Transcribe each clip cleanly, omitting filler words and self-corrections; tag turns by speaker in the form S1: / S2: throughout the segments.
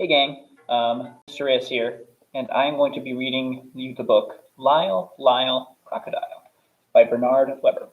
S1: Hey gang, Mr. Reyes here, and I'm going to be reading you the book Lyle, Lyle, Crocodile by Bernard Waber.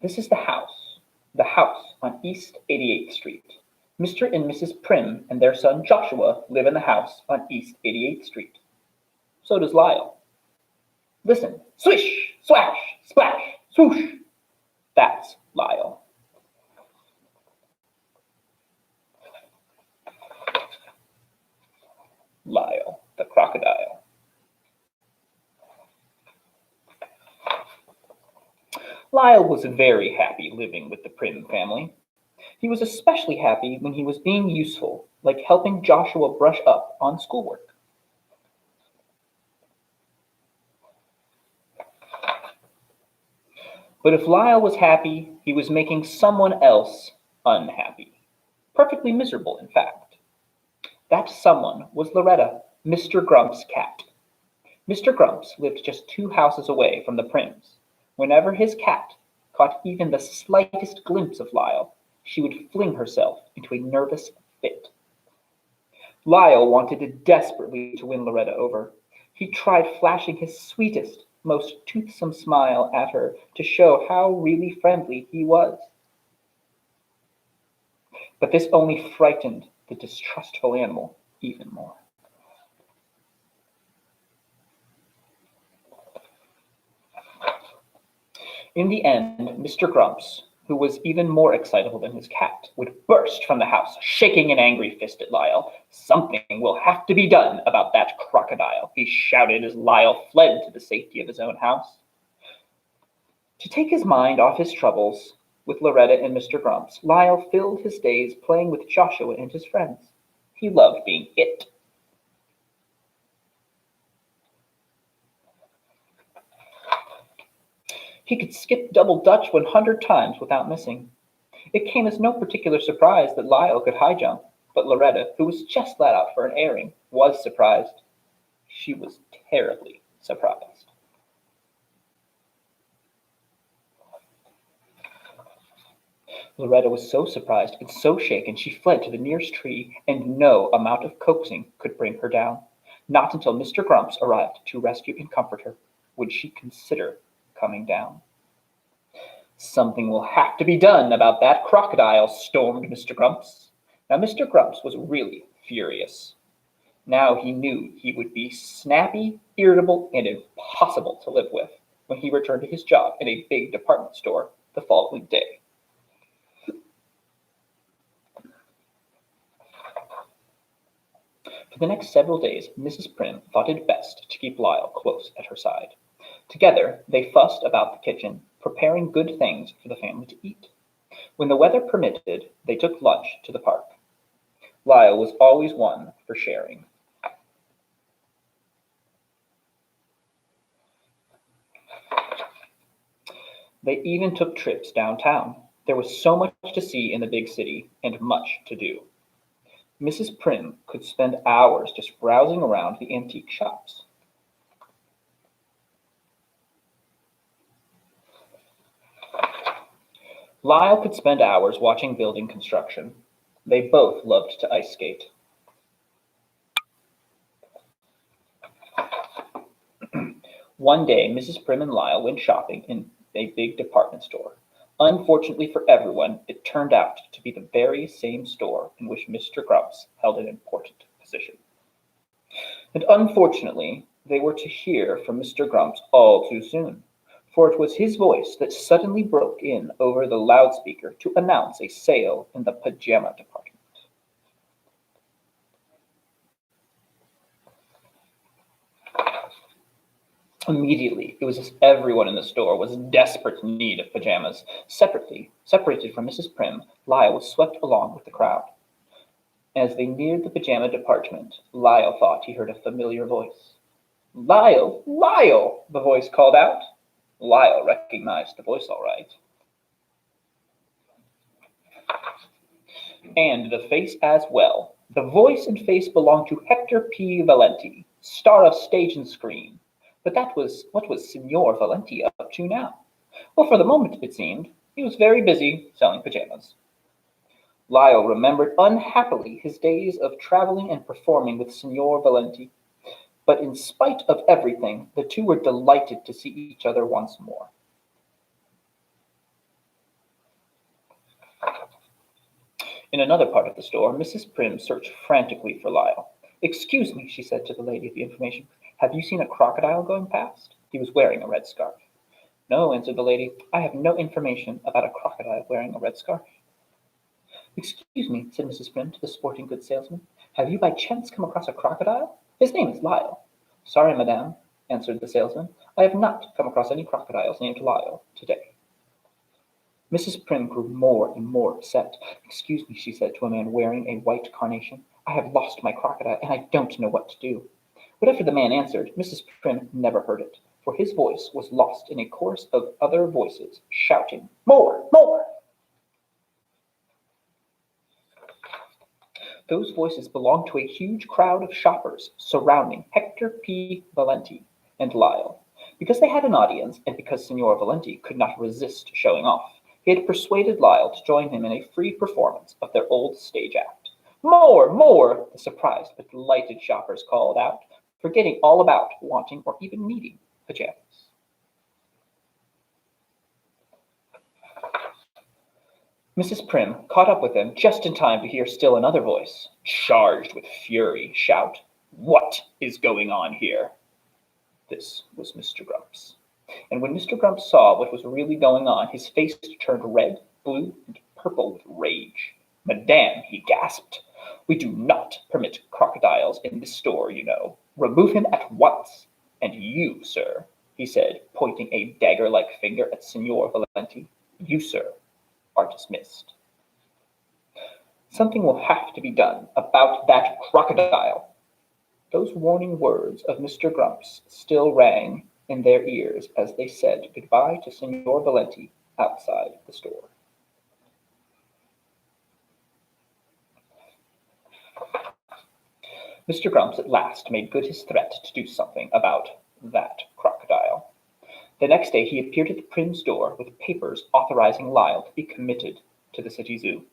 S1: This is the house on East 88th Street. Mr. and Mrs. Prim and their son Joshua live in the house on East 88th Street. So does Lyle. Listen, swish, swash, splash, swoosh. That's Lyle. Lyle, the crocodile. Lyle was very happy living with the Prim family. He was especially happy when he was being useful, like helping Joshua brush up on schoolwork. But if Lyle was happy, he was making someone else unhappy. Perfectly miserable, in fact. That someone was Loretta, Mr. Grump's cat. Mr. Grumps lived just 2 houses away from the Prims. Whenever his cat caught even the slightest glimpse of Lyle, she would fling herself into a nervous fit. Lyle wanted desperately to win Loretta over. He tried flashing his sweetest, most toothsome smile at her to show how really friendly he was. But this only frightened the distrustful animal even more. In the end, Mr. Grumps, who was even more excitable than his cat, would burst from the house, shaking an angry fist at Lyle. "Something will have to be done about that crocodile," he shouted as Lyle fled to the safety of his own house. To take his mind off his troubles with Loretta and Mr. Grumps, Lyle filled his days playing with Joshua and his friends. He loved being it. He could skip double dutch 100 times without missing. It came as no particular surprise that Lyle could high jump, but Loretta, who was just let out for an airing, was surprised. She was terribly surprised. Loretta was so surprised and so shaken she fled to the nearest tree, and no amount of coaxing could bring her down. Not until Mr. Grumps arrived to rescue and comfort her would she consider coming down. "Something will have to be done about that crocodile," stormed Mr. Grumps. Now Mr. Grumps was really furious. Now he knew he would be snappy, irritable, and impossible to live with when he returned to his job in a big department store the following day. For the next several days, Mrs. Prim thought it best to keep Lyle close at her side. Together, they fussed about the kitchen, preparing good things for the family to eat. When the weather permitted, they took lunch to the park. Lyle was always one for sharing. They even took trips downtown. There was so much to see in the big city and much to do. Mrs. Prim could spend hours just browsing around the antique shops. Lyle could spend hours watching building construction. They both loved to ice skate. One day, Mrs. Prim and Lyle went shopping in a big department store. Unfortunately for everyone, it turned out to be the very same store in which Mr. Grumps held an important position. And unfortunately, they were to hear from Mr. Grumps all too soon, for it was his voice that suddenly broke in over the loudspeaker to announce a sale in the pajama department. Immediately, it was as everyone in the store was in desperate need of pajamas. Separated from Mrs. Prim, Lyle was swept along with the crowd. As they neared the pajama department, Lyle thought he heard a familiar voice. "Lyle! Lyle!" the voice called out. Lyle recognized the voice all right. And the face as well. The voice and face belonged to Hector P. Valenti, star of stage and screen. But what was Signor Valenti up to now? Well, for the moment, it seemed, He was very busy selling pajamas. Lyle remembered unhappily his days of traveling and performing with Signor Valenti, but in spite of everything, the two were delighted to see each other once more. In another part of the store, Mrs. Prim searched frantically for Lyle. "Excuse me," she said to the lady of the information. "Have you seen a crocodile going past?" He was wearing a red scarf. "No," answered the lady. "I have no information about a crocodile wearing a red scarf." "Excuse me," said Mrs. Prim to the sporting goods salesman. "Have you by chance come across a crocodile? His name is Lyle." "Sorry, madame," answered the salesman. "I have not come across any crocodiles named Lyle today." Mrs. Prim grew more and more upset. "Excuse me," she said to a man wearing a white carnation. "I have lost my crocodile, and I don't know what to do." Whatever the man answered, Mrs. Prim never heard it, for his voice was lost in a chorus of other voices shouting, "More! More!" Those voices belonged to a huge crowd of shoppers surrounding Hector P. Valenti and Lyle. Because they had an audience, and because Signor Valenti could not resist showing off, he had persuaded Lyle to join him in a free performance of their old stage act. "More! More!" the surprised but delighted shoppers called out, forgetting all about wanting or even needing pajamas. Mrs. Prim caught up with them just in time to hear still another voice, charged with fury, shout, "What is going on here?" This was Mr. Grumps. And when Mr. Grumps saw what was really going on, his face turned red, blue, and purple with rage. "Madame," he gasped, "we do not permit crocodiles in this store, you know. Remove him at once. And you, sir," he said, pointing a dagger-like finger at Signor Valenti, "you, sir, are dismissed." "Something will have to be done about that crocodile." Those warning words of Mr. Grumps still rang in their ears as they said goodbye to Signor Valenti outside the store. Mr. Grumps at last made good his threat to do something about that crocodile. The next day he appeared at the Prim's door with papers authorizing Lyle to be committed to the city zoo.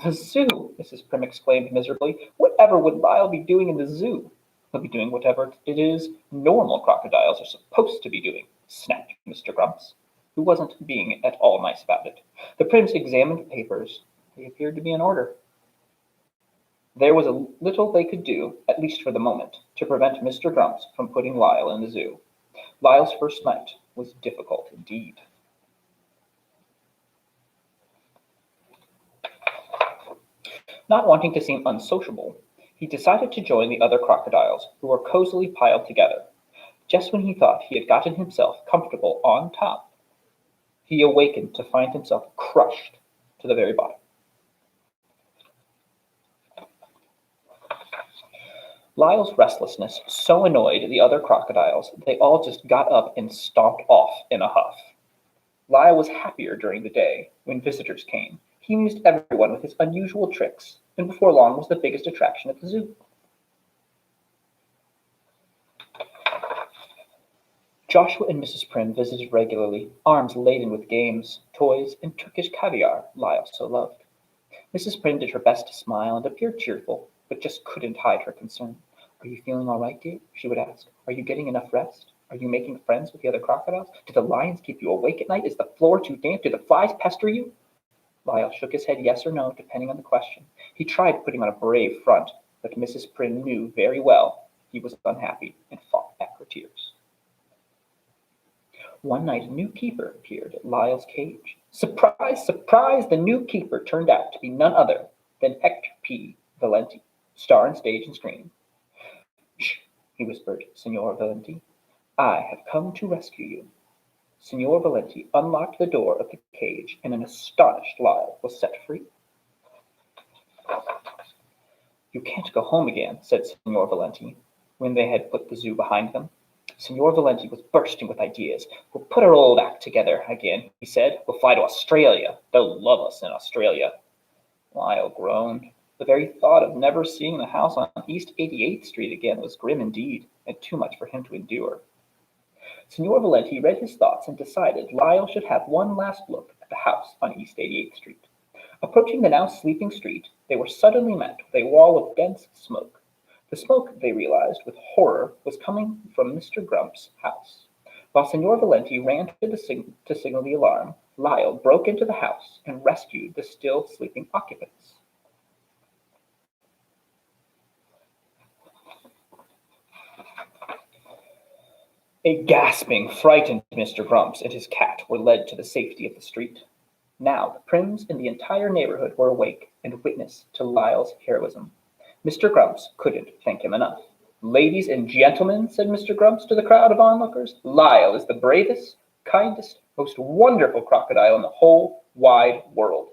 S1: "The zoo!" Mrs. Prim exclaimed miserably. "Whatever would Lyle be doing in the zoo?" "He'll be doing whatever it is normal crocodiles are supposed to be doing," snapped Mr. Grumps, who wasn't being at all nice about it. The Prims examined the papers. They appeared to be in order. There was a little they could do, at least for the moment, to prevent Mr. Grumps from putting Lyle in the zoo. Lyle's first night was difficult indeed. Not wanting to seem unsociable, he decided to join the other crocodiles, who were cozily piled together. Just when he thought he had gotten himself comfortable on top, he awakened to find himself crushed to the very bottom. Lyle's restlessness so annoyed the other crocodiles, they all just got up and stomped off in a huff. Lyle was happier during the day when visitors came. He amused everyone with his unusual tricks, and before long was the biggest attraction at the zoo. Joshua and Mrs. Prim visited regularly, arms laden with games, toys, and Turkish caviar Lyle so loved. Mrs. Prim did her best to smile and appear cheerful, but just couldn't hide her concern. "Are you feeling all right, dear?" she would ask. "Are you getting enough rest? Are you making friends with the other crocodiles? Do the lions keep you awake at night? Is the floor too damp? Do the flies pester you?" Lyle shook his head yes or no, depending on the question. He tried putting on a brave front, but Mrs. Prim knew very well he was unhappy and fought back her tears. One night a new keeper appeared at Lyle's cage. Surprise, surprise! The new keeper turned out to be none other than Hector P. Valenti, star on stage and screen. "Shh," he whispered, "Signor Valenti, I have come to rescue you." Signor Valenti unlocked the door of the cage, and an astonished Lyle was set free. "You can't go home again," said Signor Valenti, when they had put the zoo behind them. Signor Valenti was bursting with ideas. "We'll put our old act together again," he said. "We'll fly to Australia. They'll love us in Australia." Lyle groaned. The very thought of never seeing the house on East 88th Street again was grim indeed, and too much for him to endure. Signor Valenti read his thoughts and decided Lyle should have one last look at the the house on East 88th Street. Approaching the now sleeping street, they were suddenly met with a wall of dense smoke. The smoke, they realized with horror, was coming from Mr. Grump's house. While Signor Valenti ran to signal the alarm, Lyle broke into the house and rescued the still sleeping occupants. A gasping, frightened Mr. Grumps and his cat were led to the safety of the street. Now the Prims and the entire neighborhood were awake and witness to Lyle's heroism. Mr. Grumps couldn't thank him enough. "Ladies and gentlemen," said Mr. Grumps to the crowd of onlookers, "Lyle is the bravest, kindest, most wonderful crocodile in the whole wide world.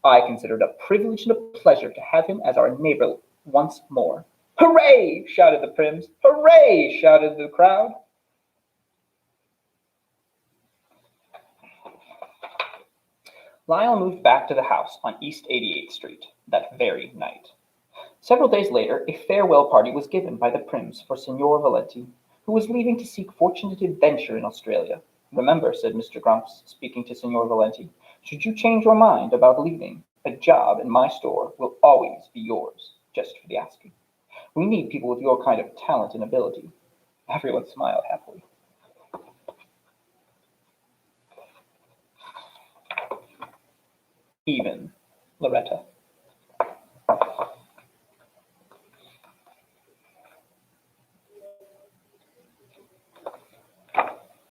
S1: I consider it a privilege and a pleasure to have him as our neighbor once more." "Hooray!" shouted the Prims. "Hooray!" shouted the crowd. Lyle moved back to the house on East 88th Street that very night. Several days later, a farewell party was given by the Prims for Signor Valenti, who was leaving to seek fortunate adventure in Australia. "Remember," said Mr. Grumps, speaking to Signor Valenti, "should you change your mind about leaving, a job in my store will always be yours, just for the asking. We need people with your kind of talent and ability." Everyone smiled happily. Even Loretta.